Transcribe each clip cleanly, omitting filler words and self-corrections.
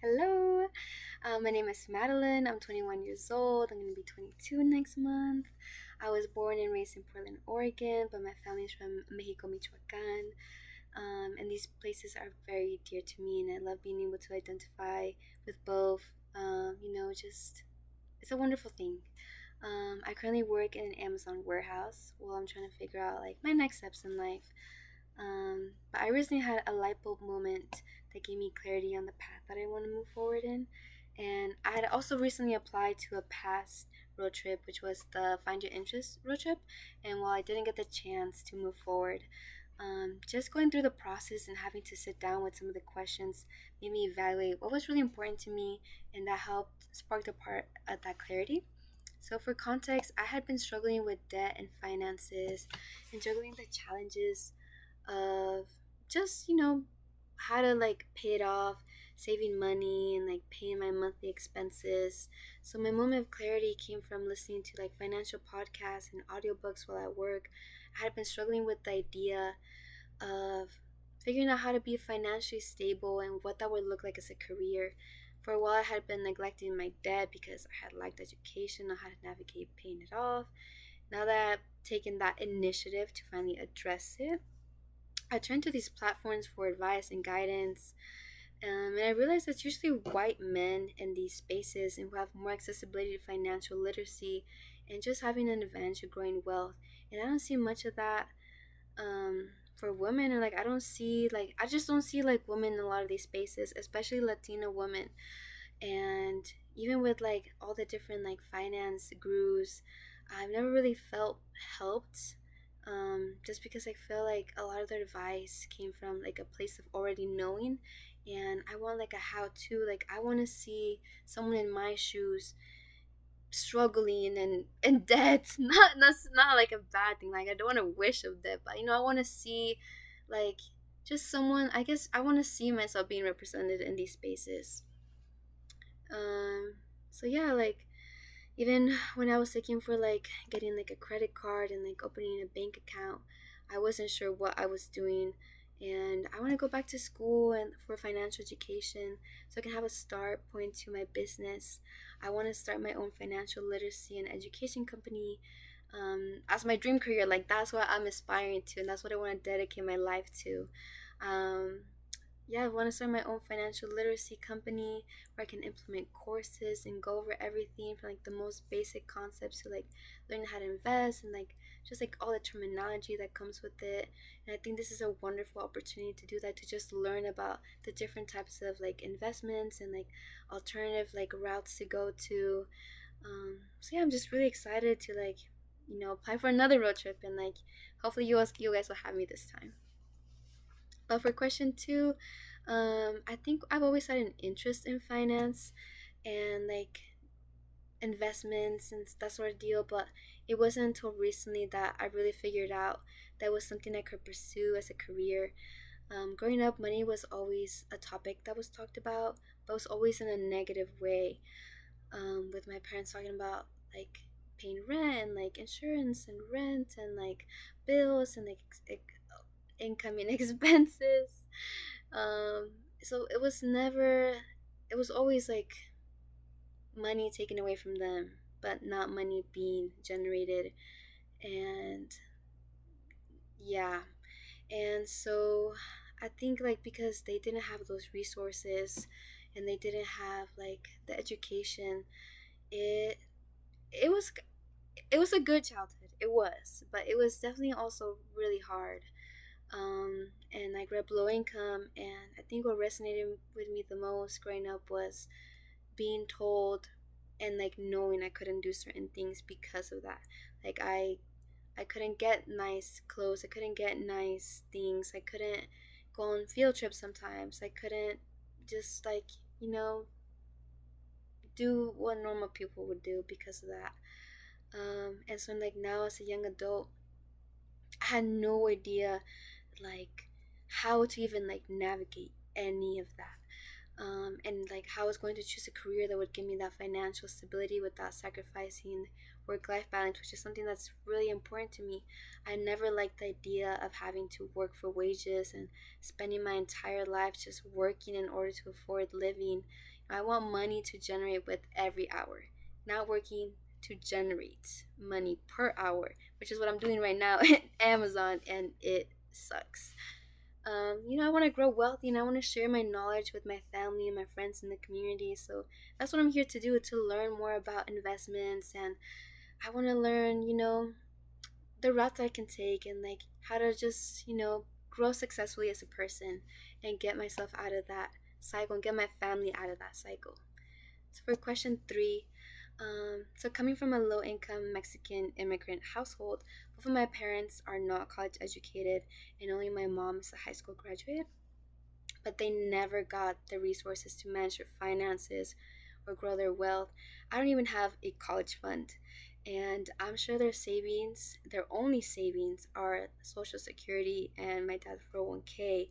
Hello, my name is Madeline. I'm 21 years old. I'm going to be 22 next month. I was born and raised in Portland, Oregon, but my family is from Mexico, Michoacan. And these places are very dear to me, and I love being able to identify with both. Just it's a wonderful thing. I currently work in an Amazon warehouse while I'm trying to figure out like my next steps in life. But I recently had a light bulb moment that gave me clarity on the path that I want to move forward in. And I had also recently applied to a past road trip, which was the Find Your Interest road trip. And while I didn't get the chance to move forward, just going through the process and having to sit down with some of the questions made me evaluate what was really important to me, and that helped spark the part of that clarity. So, for context, I had been struggling with debt and finances and juggling the challenges of just how to like pay it off, saving money and like paying my monthly expenses. So my moment of clarity came from listening to like financial podcasts and audiobooks while at work. I had been struggling with the idea of figuring out how to be financially stable and what that would look like as a career. For a while I had been neglecting my debt because I had lacked education on how to navigate paying it off. Now that I've taken that initiative to finally address it, I turn to these platforms for advice and guidance. And I realize it's usually white men in these spaces and who have more accessibility to financial literacy and just having an advantage of growing wealth. And I don't see much of that for women. And like, I just don't see like women in a lot of these spaces, especially Latina women. And even with like all the different like finance gurus, I've never really felt helped, just because I feel like a lot of their advice came from like a place of already knowing, and I want like a how to, like I want to see someone in my shoes struggling and in debt. Not that's not like a bad thing, like I don't want to wish of debt, but I want to see like just someone, I guess I want to see myself being represented in these spaces. um so yeah, like even when I was looking for like getting like a credit card and like opening a bank account, I wasn't sure what I was doing. And I want to go back to school and for financial education so I can have a start point to my business. I want to start my own financial literacy and education company, as my dream career. Like that's what I'm aspiring to, and that's what I want to dedicate my life to. Um, yeah, I want to start my own financial literacy company where I can implement courses and go over everything from like the most basic concepts to like learning how to invest and like just like all the terminology that comes with it. And I think this is a wonderful opportunity to do that, to just learn about the different types of like investments and like alternative like routes to go to. So yeah, I'm just really excited to like apply for another road trip, and like hopefully you guys will have me this time. But for question two, I think I've always had an interest in finance and like investments and that sort of deal, but it wasn't until recently that I really figured out that was something I could pursue as a career. Growing up, money was always a topic that was talked about, but was always in a negative way. With my parents talking about like paying rent and like insurance and rent and like bills and like incoming expenses. So it was always like money taken away from them, but not money being generated. And yeah, and so I think like because they didn't have those resources and they didn't have like the education, it it was it was a good childhood. It was, but it was definitely also really hard. And I grew up low income, and I think what resonated with me the most growing up was being told and like knowing I couldn't do certain things because of that. Like I couldn't get nice clothes, I couldn't get nice things, I couldn't go on field trips sometimes, I couldn't just like you know do what normal people would do because of that. And so like now as a young adult, I had no idea like how to even like navigate any of that. And like how I was going to choose a career that would give me that financial stability without sacrificing work life balance, which is something that's really important to me. I never liked the idea of having to work for wages and spending my entire life just working in order to afford living. I want money to generate with every hour, not working to generate money per hour, which is what I'm doing right now at Amazon, and it sucks. I want to grow wealthy and I want to share my knowledge with my family and my friends in the community. So that's what I'm here to do, to learn more about investments. And I want to learn, the routes I can take and like how to just, grow successfully as a person and get myself out of that cycle and get my family out of that cycle. So for question three, so coming from a low income Mexican immigrant household, both of my parents are not college educated and only my mom is a high school graduate, but they never got the resources to manage their finances or grow their wealth. I don't even have a college fund. And I'm sure their savings, their only savings, are Social Security and my dad's 401k.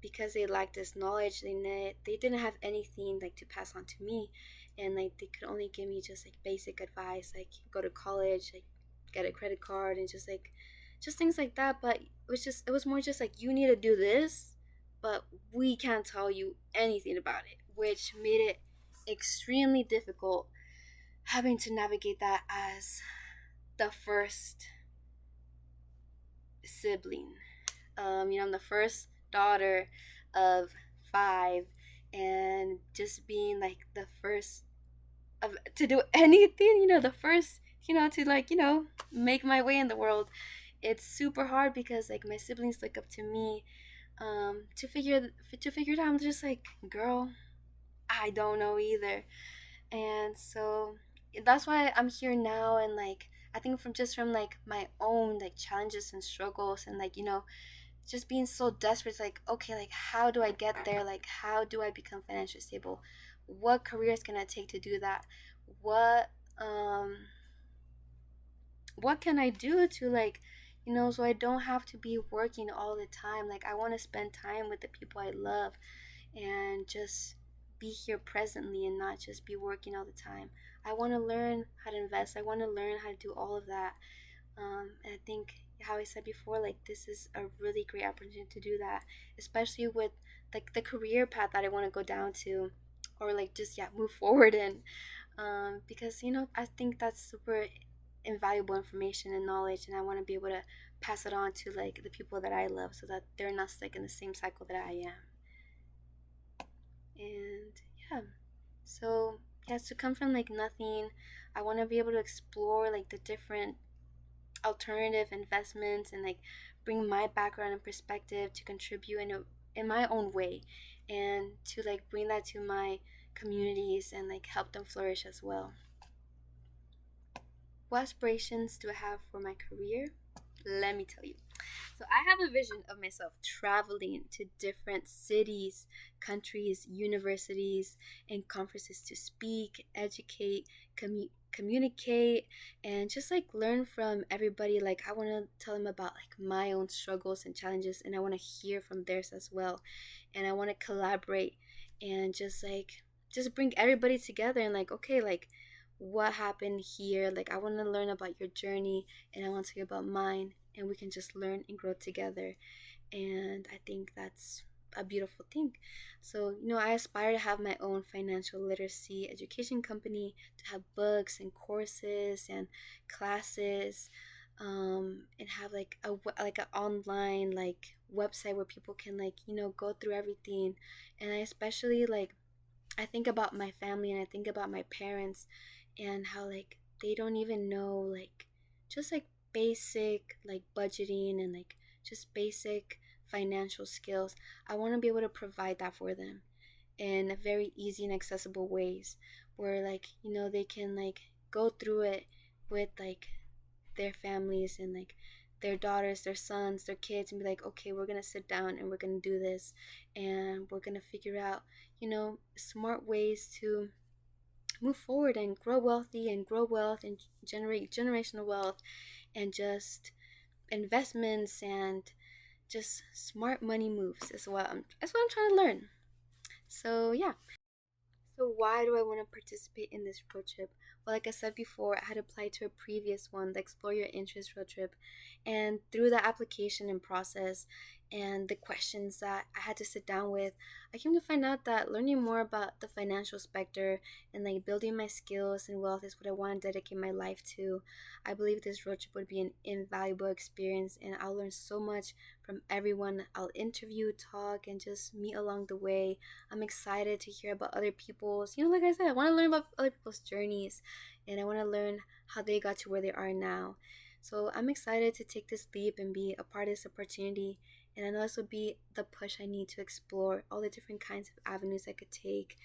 Because they lacked this knowledge, they didn't have anything like to pass on to me, and like they could only give me just like basic advice, like go to college, like get a credit card, and just things like that. But it was more just like you need to do this, but we can't tell you anything about it, which made it extremely difficult having to navigate that as the first sibling. I'm the first daughter of five, and just being like the first of to do anything, the first, to like, make my way in the world. It's super hard because like my siblings look up to me, to figure it out. I'm just like, girl, I don't know either. And so that's why I'm here now, and like I think from like my own like challenges and struggles, and like just being so desperate, like, okay, like how do I get there, like how do I become financially stable, what careers can I take to do that, what um what can I do to like, so I don't have to be working all the time. Like I want to spend time with the people I love and just be here presently and not just be working all the time. I want to learn how to invest, I want to learn how to do all of that. And I think, how I said before, like this is a really great opportunity to do that, especially with like the career path that I want to go down to, or like just move forward in. Because I think that's super invaluable information and knowledge, and I want to be able to pass it on to like the people that I love, so that they're not stuck in the same cycle that I am. And yeah, so yeah, to come from like nothing, I want to be able to explore like the different alternative investments and like bring my background and perspective to contribute in my own way, and to like bring that to my communities and like help them flourish as well. What aspirations do I have for my career? Let me tell you. So I have a vision of myself traveling to different cities, countries, universities, and conferences to speak, educate, communicate, and just like learn from everybody. Like I want to tell them about like my own struggles and challenges, and I want to hear from theirs as well. And I want to collaborate and just bring everybody together, and like, okay, like what happened here, like I want to learn about your journey and I want to hear about mine, and we can just learn and grow together. And I think that's a beautiful thing. So, I aspire to have my own financial literacy education company, to have books and courses and classes, and have like like an online like website where people can like go through everything. And I especially like, I think about my family and I think about my parents, and how like they don't even know like just like basic like budgeting and like just basic financial skills. I want to be able to provide that for them in a very easy and accessible ways, where like they can like go through it with like their families and like their daughters, their sons, their kids, and be like, okay, we're gonna sit down and we're gonna do this, and we're gonna figure out smart ways to move forward and grow wealthy and grow wealth and generate generational wealth, and just investments and just smart money moves is what I'm trying to learn. So yeah. So why do I want to participate in this road trip? Well, like I said before, I had applied to a previous one, the Explore Your Interest road trip. And through the application and process and the questions that I had to sit down with, I came to find out that learning more about the financial sector and like building my skills and wealth is what I want to dedicate my life to. I believe this road trip would be an invaluable experience, and I'll learn so much from everyone I'll interview, talk, and just meet along the way. I'm excited to hear about other people's, like I said, I want to learn about other people's journeys, and I want to learn how they got to where they are now. So I'm excited to take this leap and be a part of this opportunity. And I know this will be the push I need to explore all the different kinds of avenues I could take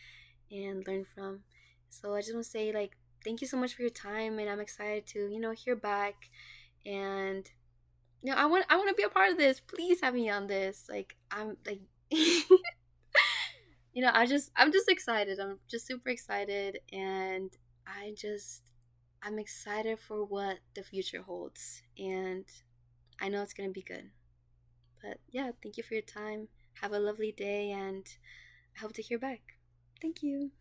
and learn from. So I just want to say, like, thank you so much for your time, and I'm excited to, hear back. And I want to be a part of this. Please have me on this. Like, I'm like I'm just excited. I'm just super excited, and I'm excited for what the future holds, and I know it's going to be good. But yeah, thank you for your time. Have a lovely day, and I hope to hear back. Thank you.